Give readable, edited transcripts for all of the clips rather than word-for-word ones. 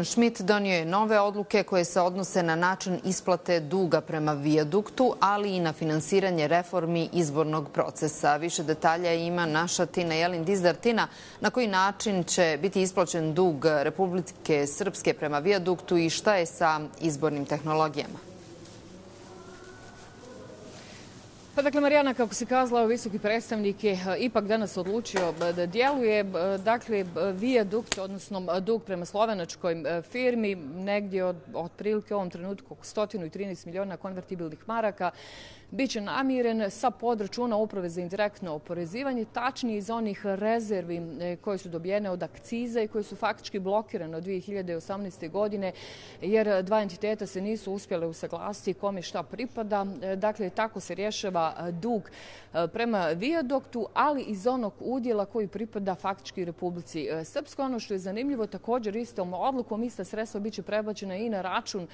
Schmidt donio je nove odluke koje se odnose na način isplate duga prema Viaductu, ali i na finansiranje reformi izbornog procesa. Više detalja ima naša Tina Jelin Dizdar. Tina, na koji način će biti isplaćen dug Republike Srpske prema Viaductu i šta je sa izbornim tehnologijama? Pa dakle, Marijana, kako se kazala, visoki predstavnik je ipak danas odlučio da djeluje. Dakle, Viaduct, odnosno dug prema slovenačkoj firmi, negdje otprilike u ovom trenutku 113 miliona konvertibilnih maraka, biće namiren sa podračuna Uprave za indirektno oporezivanje, tačnije iz onih rezervi koje su dobijene od akciza i koje su faktički blokirane od 2018. godine, jer dva entiteta se nisu uspjele usaglasiti kome šta pripada. Dakle, tako se rješava dug prema Viaductu, ali iz onog udjela koji pripada faktički Republici Srpskoj. Ono što je zanimljivo, također istom odlukom ista sredstva biće prebačena i na račun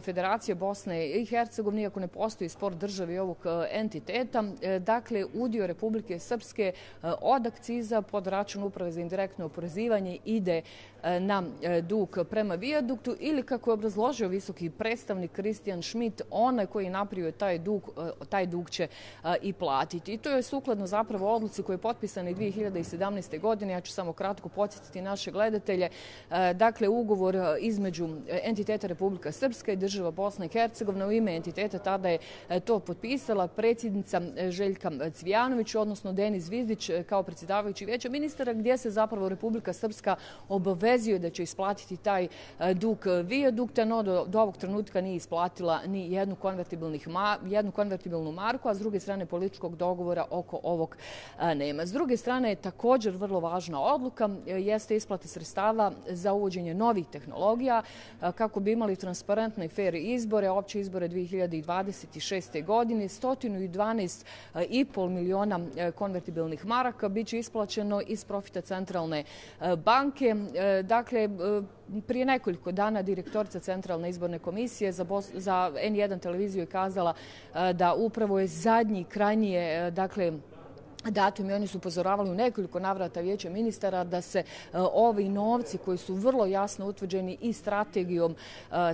Federacije Bosne i Hercegovine, iako ne postoji spor države i ovog entiteta. Dakle, udio Republike Srpske od akciza pod račun Uprave za indirektno oporezivanje ide na dug prema Viaductu, ili kako je obrazložio visoki predstavnik Schmidt, onaj koji je napravio taj dug će i platiti. I to je sukladno zapravo odluci koja je potpisana i 2017. godine. Ja ću samo kratko podsjetiti naše gledatelje. Dakle, ugovor između entiteta Republika Srpska i država Bosna i Hercegovina. U ime entiteta tada je to potpisala predsjednica Željka Cvijanović, odnosno Denis Zvizdić kao predsjedavajući Vijeća ministara, gdje se zapravo Republika Srpska obavezuje da će isplatiti taj dug Viadukta, no do ovog trenutka nije isplatila ni jednu konvertibilnu marku, a s druge strane političkog dogovora oko ovog nema. S druge strane je također vrlo važna odluka, jeste isplata sredstava za uvođenje novih tehnologija kako bi imali transparentne i fair izbore, opće izbore 2026. godine. 112,5 miliona konvertibilnih maraka biće isplaćeno iz profita Centralne banke. Dakle, prije nekoliko dana direktorica Centralne izborne komisije za N1 televiziju je kazala da upravo je zadnji, krajnije, datum i oni su upozoravali u nekoliko navrata Vijeća ministara da se ovi novci koji su vrlo jasno utvrđeni i strategijom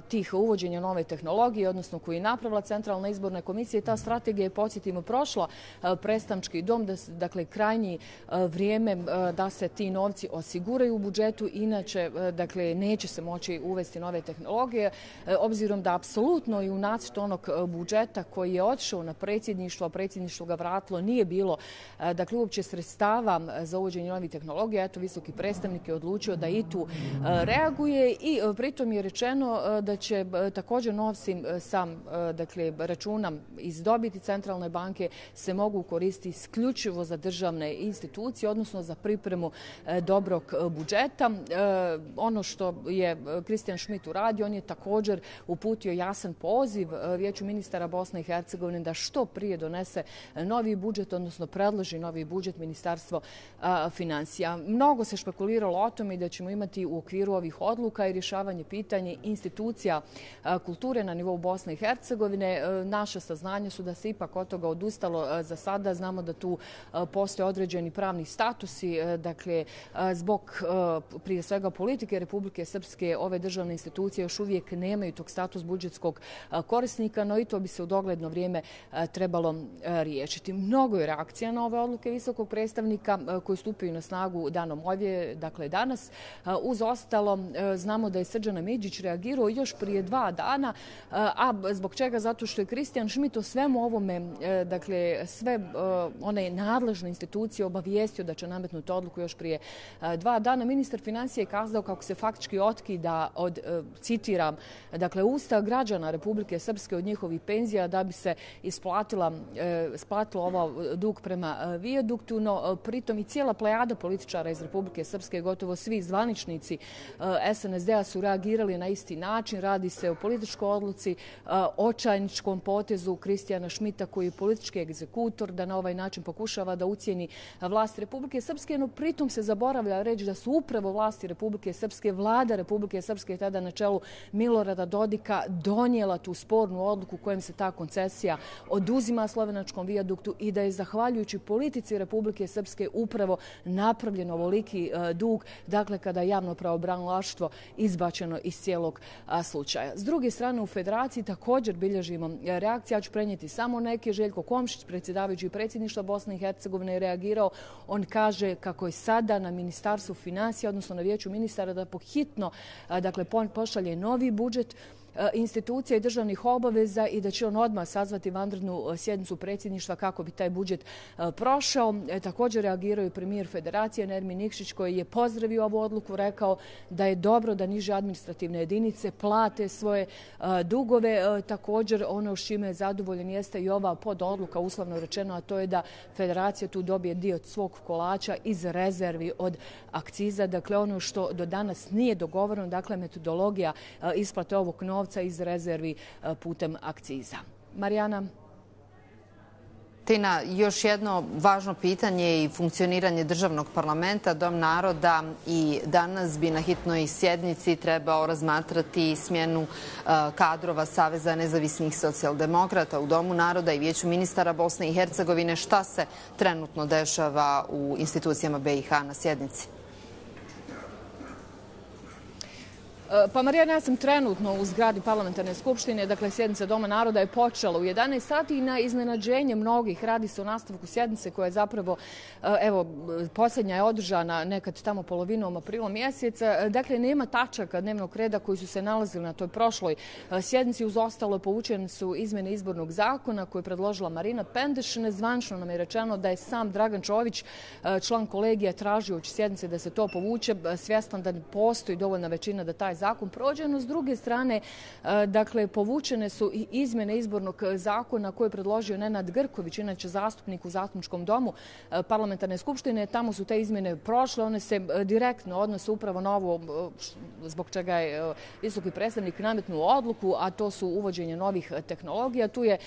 tih uvođenja nove tehnologije, odnosno koji je napravila Centralna izborna komisija, i ta strategija je, podsjetimo, prošla predstavnički dom, dakle krajnji vrijeme da se ti novci osiguraju u budžetu, inače dakle neće se moći uvesti nove tehnologije, obzirom da apsolutno i u nacrtu onog budžeta koji je otišao na predsjedništvo, a predsjedništvo ga vratilo, nije bilo dakle uopće sredstava za uvođenje novih tehnologija. Eto, visoki predstavnik je odlučio da i tu reaguje i pritom je rečeno da će također novci sam računa iz dobiti Centralne banke se mogu koristiti isključivo za državne institucije, odnosno za pripremu dobrog budžeta. Ono što je Schmidt uradio, on je također uputio jasan poziv Vijeću ministara Bosne i Hercegovine da što prije donese novi budžet, odnosno predloži novi budžet Ministarstvo financija. Mnogo se špekuliralo o tome da ćemo imati u okviru ovih odluka i rješavanje pitanja institucija kulture na nivou Bosne i Hercegovine. Naša saznanja su da se ipak od toga odustalo za sada. Znamo da tu postoje određeni pravni statusi, dakle zbog prije svega politike Republike Srpske ove državne institucije još uvijek nemaju tog status budžetskog korisnika, no i to bi se u dogledno vrijeme trebalo riješiti. Mnogo je reakcija na ove odluke visokog predstavnika koji stupaju na snagu danom ovdje, dakle danas. Uz ostalo, znamo da je Srđan Midžić reagirao još prije 2 dana, a zbog čega? Zato što je Schmidt o svemu ovome, dakle sve one nadležne institucije obavijestio da će nametnuti odluku još prije 2 dana. Ministar financija je kazao kako se faktički otkida od, citiram, dakle usta građana Republike Srpske od njihovih penzija da bi se isplatilo ovo dug prema Viaduktu, no pritom i cijela plejada političara iz Republike Srpske, gotovo svi zvaničnici SNSD-a su reagirali na isti način. Radi se o političkoj odluci, očajničkom potezu Schmidta koji je politički egzekutor, da na ovaj način pokušava da ucijeni vlasti Republike Srpske, no pritom se zaboravlja reći da su upravo vlasti Republike Srpske, vlada Republike Srpske tada na čelu Milorada Dodika donijela tu spornu odluku kojom se ta koncesija oduzima slovenačkom Viaduktu i da je zahvaljujući politici Republike Srpske upravo napravljen ovoliki dug, dakle kada je javno pravobranilaštvo izbačeno iz cijelog slučaja. S druge strane, u Federaciji također bilježimo reakcije. Ja ću prenijeti samo neke. Željko Komšić, predsjedavajući predsjedništva Bosne i Hercegovine, je reagirao. On kaže kako je sada na Ministarstvu financija, odnosno na Vijeću ministara, da pohitno pošalje novi budžet institucija i državnih obaveza i da će on odmah sazvati vanrednu sjednicu predsjedništva kako bi taj budžet prošao. Također reagirao i premijer Federacije Nermin Nikšić, koji je pozdravio ovu odluku, rekao da je dobro da niže administrativne jedinice plate svoje dugove. Također ono s čime je zadovoljen jeste i ova pododluka, uslovno rečeno, a to je da Federacija tu dobije dio svog kolača iz rezervi od akciza. Dakle, ono što do danas nije dogovoreno, dakle metodologija isplate ovog novca iz rezervi putem akciza. Marijana? Tina, još jedno važno pitanje je i funkcioniranje državnog parlamenta. Dom naroda i danas bi na hitnoj sjednici trebao razmatrati smjenu kadrova Saveza nezavisnih socijaldemokrata u Domu naroda i Vijeću ministara Bosne i Hercegovine. Šta se trenutno dešava u institucijama BiH na sjednici? Pa Marijana, ja sam trenutno u zgradi parlamentarne skupštine, dakle sjednica Doma naroda je počela u 11 sati i na iznenađenje mnogih radi se o nastavku sjednice koja je zapravo, evo, posljednja je održana nekad tamo polovinom aprila mjeseca. Dakle, nema tačaka dnevnog reda koji su se nalazili na toj prošloj sjednici. Uz ostalo povučene su izmjene izbornog zakona koje je predložila Marina Pendeš. Nezvančno nam je rečeno da je sam Dragan Čović, član kolegija, tražio u sjednici da se to povuče, svjestan da ne postoji dovoljna većina da taj zakon prođe, no s druge strane, dakle, povučene su i izmjene izbornog zakona koje je predložio Nenad Grković, inače zastupnik u Zastupničkom domu parlamentarne skupštine. Tamo su te izmjene prošle, one se direktno odnose upravo na ovo zbog čega je visoki predstavnik nametnuo odluku, a to su uvođenje novih tehnologija. Tu je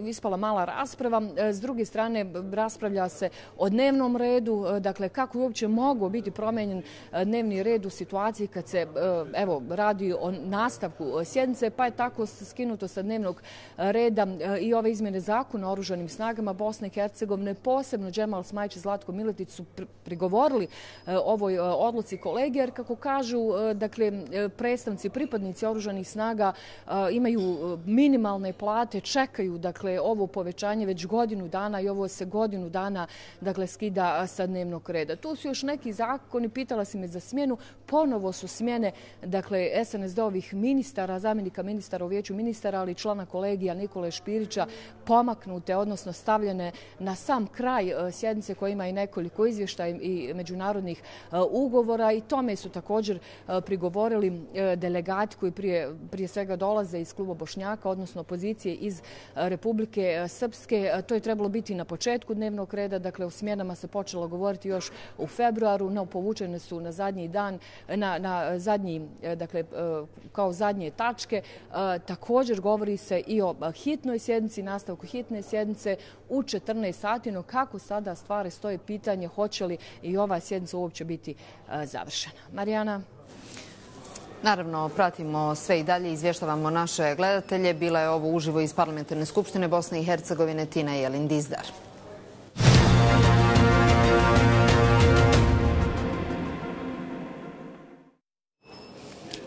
ispala mala rasprava. S druge strane, raspravlja se o dnevnom redu, dakle, kako je uopće mogao biti promijenjen dnevni red u situaciji kad se radi o nastavku sjednice, pa je tako skinuto sa dnevnog reda i ove izmjene zakona o oružanim snagama Bosne i Hercegovine. Posebno Džemal Smajić i Zlatko Miletić su prigovorili ovoj odluci kolege, jer kako kažu, dakle, predstavnici, pripadnici oružanih snaga imaju minimalne plate, čekaju, dakle, ovo povećanje već godinu dana i ovo se godinu dana, dakle, skida sa dnevnog reda. Tu su još neki zakoni, pitala si me za smjenu, ponovo su smjene, dakle, SNSD-ovih ministara, zamjenika ministara u Vijeću ministara, ali i člana kolegija Nikole Špirića pomaknute, odnosno stavljene na sam kraj sjednice koja ima i nekoliko izvještaja i međunarodnih ugovora, i tome su također prigovorili delegati koji prije svega dolaze iz kluba Bošnjaka, odnosno opozicije iz Republike Srpske. To je trebalo biti na početku dnevnog reda, dakle o smjenama se počelo govoriti još u februaru, no povučene su na zadnji dan, na zadnji, dakle, kao zadnje tačke. Također govori se i o hitnoj sjednici, nastavku hitne sjednice u 14 sati, no kako sada stvari stoje, pitanje hoće li i ova sjednica uopće biti završena. Marijana? Naravno, pratimo sve i dalje, izvještavamo naše gledatelje. Bila je ovo uživo iz Parlamentarne skupštine Bosne i Hercegovine, Tina Jelin-Dizdar.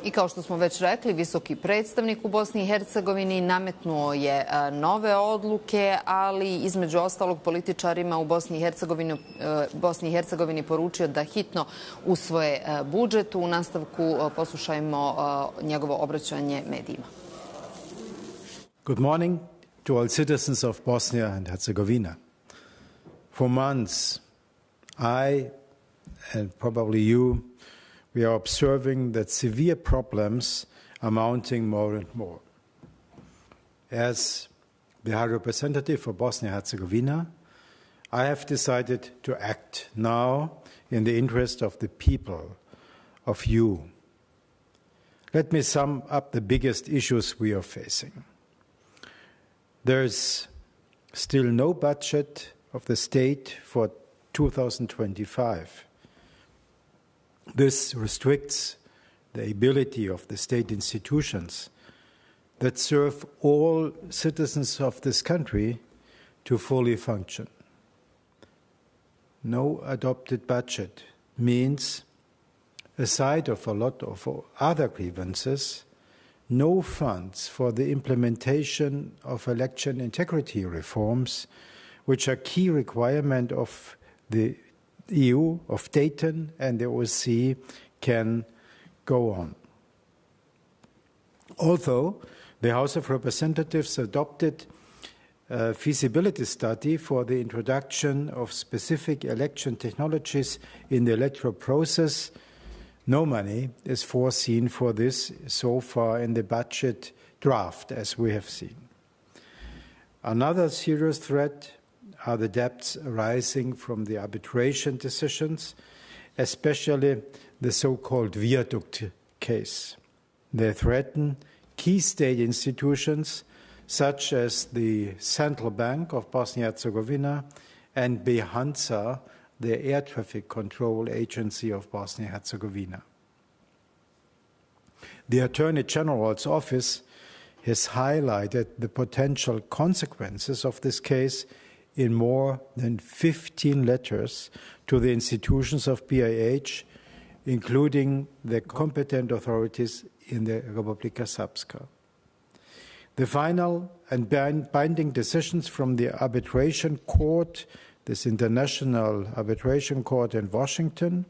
I kao što smo već rekli, visoki predstavnik u Bosni i Hercegovini nametnuo je nove odluke, ali između ostalog političarima u Bosni i Hercegovini poručio da hitno usvoje budžet. U nastavku poslušajmo njegovo obraćanje medijima. Good morning to all citizens of Bosnia and Herzegovina. For months, I and probably you, we are observing that severe problems are mounting more and more. As the High Representative for Bosnia and Herzegovina, I have decided to act now in the interest of the people, of you. Let me sum up the biggest issues we are facing. There is still no budget of the state for 2025. This restricts the ability of the state institutions that serve all citizens of this country to fully function. no adopted budget means, aside of a lot of other grievances, no funds for the implementation of election integrity reforms, which are key requirement of the EU, of Dayton and the OSCE, can go on. Although the House of Representatives adopted a feasibility study for the introduction of specific election technologies in the electoral process, no money is foreseen for this so far in the budget draft, as we have seen. Another serious threat are the debts arising from the arbitration decisions, especially the so-called Viaductu case. They threaten key state institutions such as the Central Bank of Bosnia-Herzegovina and BHANSA, the air traffic control agency of Bosnia-Herzegovina. The Attorney General's office has highlighted the potential consequences of this case in more than 15 letters to the institutions of BiH, including the competent authorities in the Republika Srpska. The final and binding decisions from the arbitration court, this International Arbitration Court in Washington,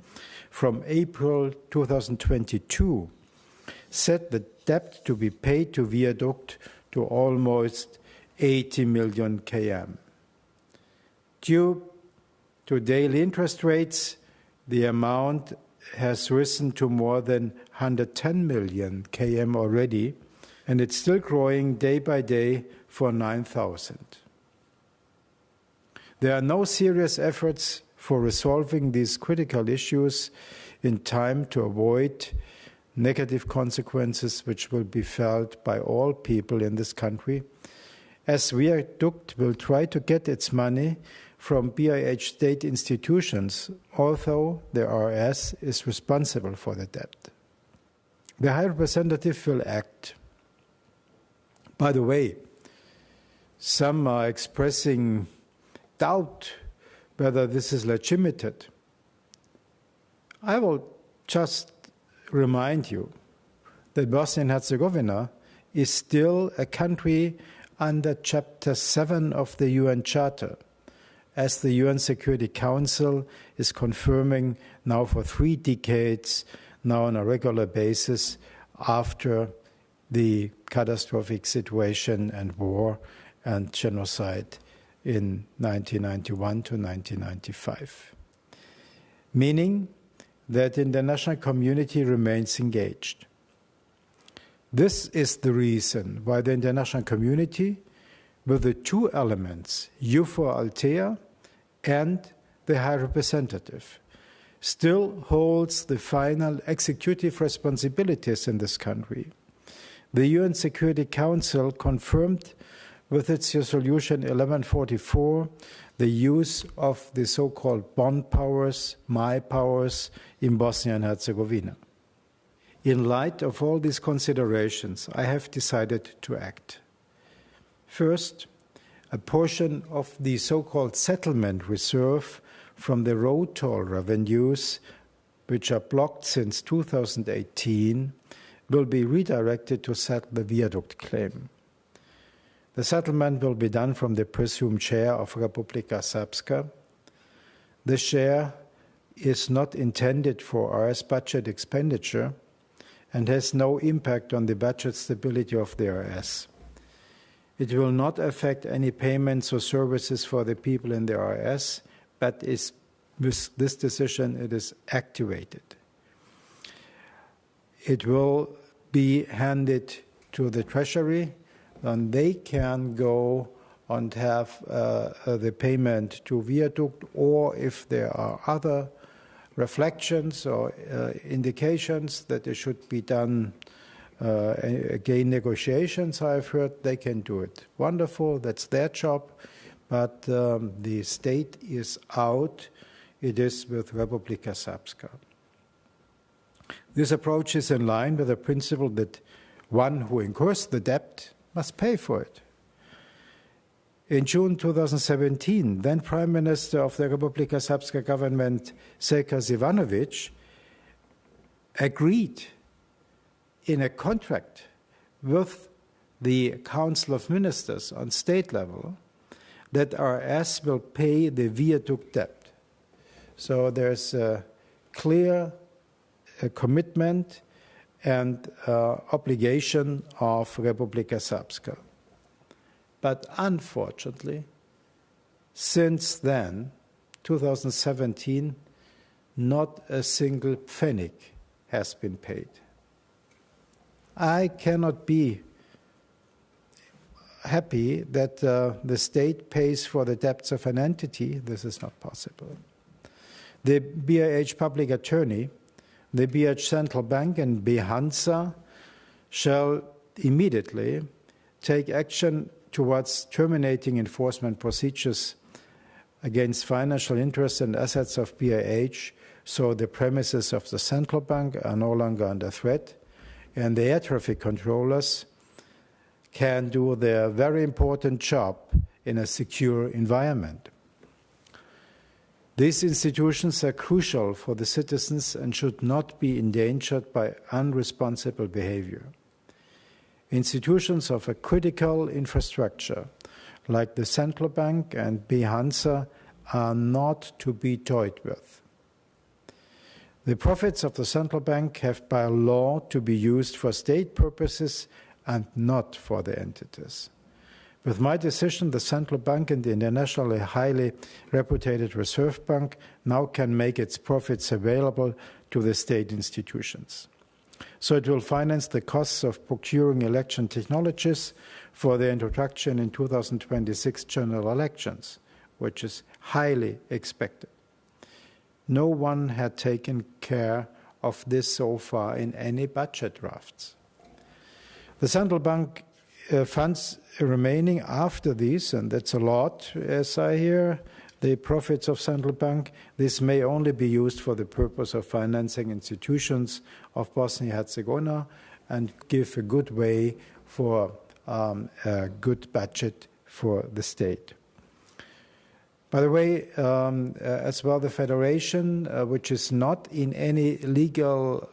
from April 2022, set the debt to be paid to Viaduct to almost 80 million km. Due to daily interest rates, the amount has risen to more than 110 million km already, and it's still growing day by day for 9,000. There are no serious efforts for resolving these critical issues in time to avoid negative consequences which will be felt by all people in this country, as Viaduct will try to get its money from BiH state institutions, although the RS is responsible for the debt. The High Representative will act. By the way, some are expressing doubt whether this is legitimate. I will just remind you that Bosnia and Herzegovina is still a country under Chapter 7 of the UN Charter, as the UN Security Council is confirming now for 3 decades, now on a regular basis, after the catastrophic situation and war and genocide in 1991 to 1995. Meaning that the international community remains engaged. This is the reason why the international community, with the 2 elements, EUFOR Althea and the High Representative, still holds the final executive responsibilities in this country. The UN Security Council confirmed with its resolution 1144 the use of the so-called bond powers, my powers, in Bosnia and Herzegovina. In light of all these considerations, I have decided to act. First, a portion of the so-called settlement reserve from the road toll revenues, which are blocked since 2018, will be redirected to settle the Viaduct claim. The settlement will be done from the presumed share of Republika Srpska. The share is not intended for RS budget expenditure and has no impact on the budget stability of the RS. It will not affect any payments or services for the people in the RS, but with this decision it is activated. It will be handed to the Treasury, and they can go and have the payment to Viaduct, or if there are other reflections or indications that it should be done again negotiations, I've heard, they can do it. Wonderful, that's their job, but the state is out. It is with Republika Srpska. This approach is in line with the principle that one who incurs the debt must pay for it. In June 2017, then Prime Minister of the Republika Srpska government, Željko Zivanović, agreed in a contract with the Council of Ministers on state level that RS will pay the Viaductu debt. So there's a clear commitment and obligation of Republika Srpska. But unfortunately, since then, 2017, not a single pfennig has been paid. I cannot be happy that the state pays for the debts of an entity. This is not possible. The BIH public attorney, the BIH Central Bank, and BHansa shall immediately take action towards terminating enforcement procedures against financial interests and assets of BIH, so the premises of the central bank are no longer under threat, and the air traffic controllers can do their very important job in a secure environment. These institutions are crucial for the citizens and should not be endangered by unresponsible behavior. Institutions of a critical infrastructure, like the central bank and BHansa, are not to be toyed with. The profits of the central bank have by law to be used for state purposes and not for the entities. With my decision, the central bank and the internationally highly reputed Reserve Bank now can make its profits available to the state institutions. So it will finance the costs of procuring election technologies for their introduction in 2026 general elections, which is highly expected. No one had taken care of this so far in any budget drafts. The central bank funds remaining after these, and that's a lot, as I hear, the profits of central bank, this may only be used for the purpose of financing institutions of Bosnia-Herzegovina and give a good way for a good budget for the state. By the way, as well, the federation, which is not in any legal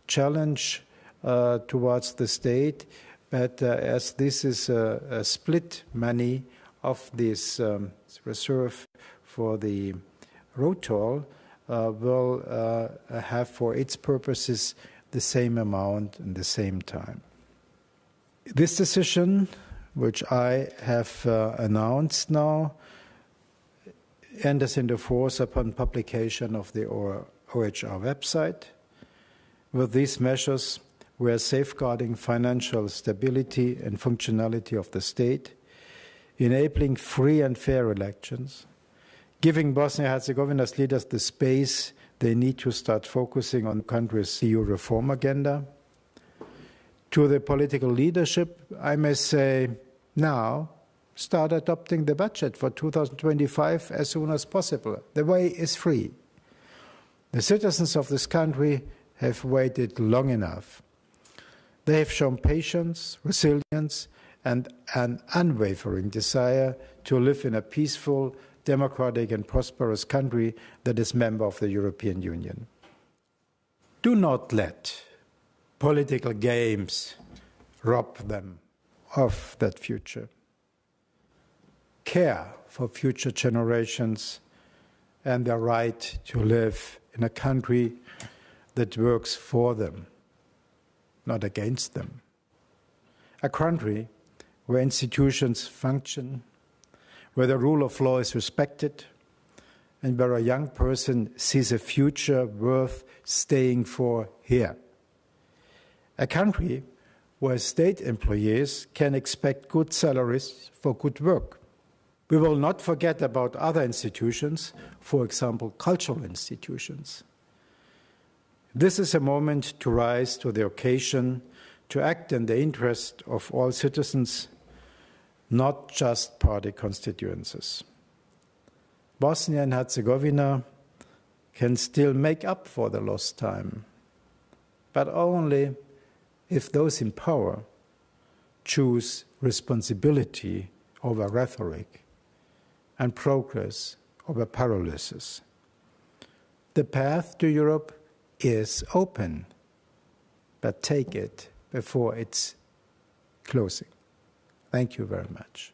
challenge towards the state, but as this is a split money of this reserve for the road toll, will have for its purposes the same amount and the same time. This decision, which I have announced now, enters into force upon publication of the OHR website. With these measures, we are safeguarding financial stability and functionality of the state, enabling free and fair elections, giving Bosnia-Herzegovina's leaders the space they need to start focusing on the country's EU reform agenda. To the political leadership, I may say now, start adopting the budget for 2025 as soon as possible. The way is free. The citizens of this country have waited long enough. They have shown patience, resilience, and an unwavering desire to live in a peaceful, democratic, and prosperous country that is a member of the European Union. Do not let political games rob them of that future. Care for future generations and their right to live in a country that works for them, not against them. A country where institutions function, where the rule of law is respected, and where a young person sees a future worth staying for here. A country where state employees can expect good salaries for good work. We will not forget about other institutions, for example, cultural institutions. This is a moment to rise to the occasion, to act in the interest of all citizens, not just party constituencies. Bosnia and Herzegovina can still make up for the lost time, but only if those in power choose responsibility over rhetoric and progress over paralysis. The path to Europe is open, but take it before it's closing. Thank you very much.